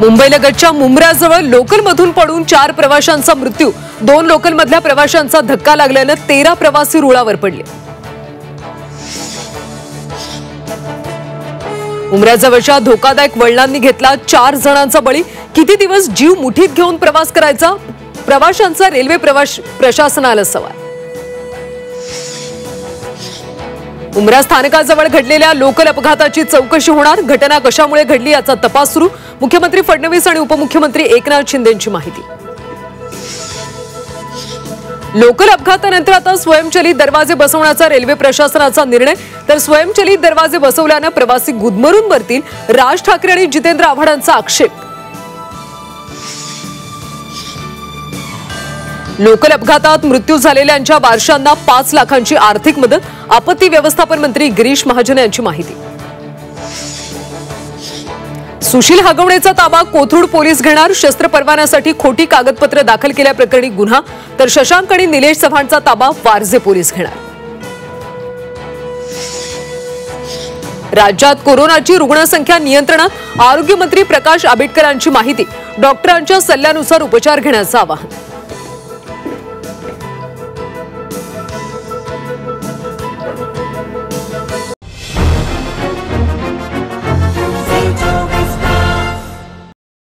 मुंबईलगतच्या मुंब्राजवळ लोकलमधून पडून 4 प्रवाशांचा मृत्यू। 2 लोकलमधल्या प्रवाशांचा धक्का लागल्याने 13 प्रवासी रुळावर पडले। मुंब्राजवळच्या धोकादायक वळणांनी घेतला 4 जणांचा बळी। किती दिवस जीव मुठीत घेऊन प्रवास करायचा? प्रवाशांचा रेल्वे प्रशासनाला सवाल। मुंब्रा स्थानकाजवळ घडलेल्या लोकल अपघाताची चौकशी होणार। घटना कशामुळे घडली याचा तपास सुरू। मुख्यमंत्री फडणवीस आणि उपमुख्यमंत्री एकनाथ शिंदेंची माहिती। लोकल अपघातानंतर आता स्वयंचलित दरवाजे बसवण्याचा रेल्वे प्रशासनाचा निर्णय। तर स्वयंचलित दरवाजे बसवल्याने प्रवासी गुदमरून मरतील, राज ठाकरे आणि जितेंद्र आव्हाडांचा आक्षेप। लोकल अपघातात मृत्यू झालेल्यांच्या वारसांना 5 लाखांची आर्थिक मदत। आपत्ती व्यवस्थापन मंत्री गिरीश महाजन यांची माहिती। सुशील हगवणेचा ताबा कोथरूड पोलीस घेणार। शस्त्र परवान्यासाठी खोटी कागदपत्र दाखल केल्याप्रकरणी गुन्हा। तर शशांक आणि निलेश चव्हाणचा ताबा वारजे पोलीस घेणार। राज्यात कोरोनाची रुग्णसंख्या नियंत्रणात। आरोग्यमंत्री प्रकाश आंबेडकरांची माहिती। डॉक्टरांच्या सल्ल्यानुसार उपचार घेण्याचं आवाहन।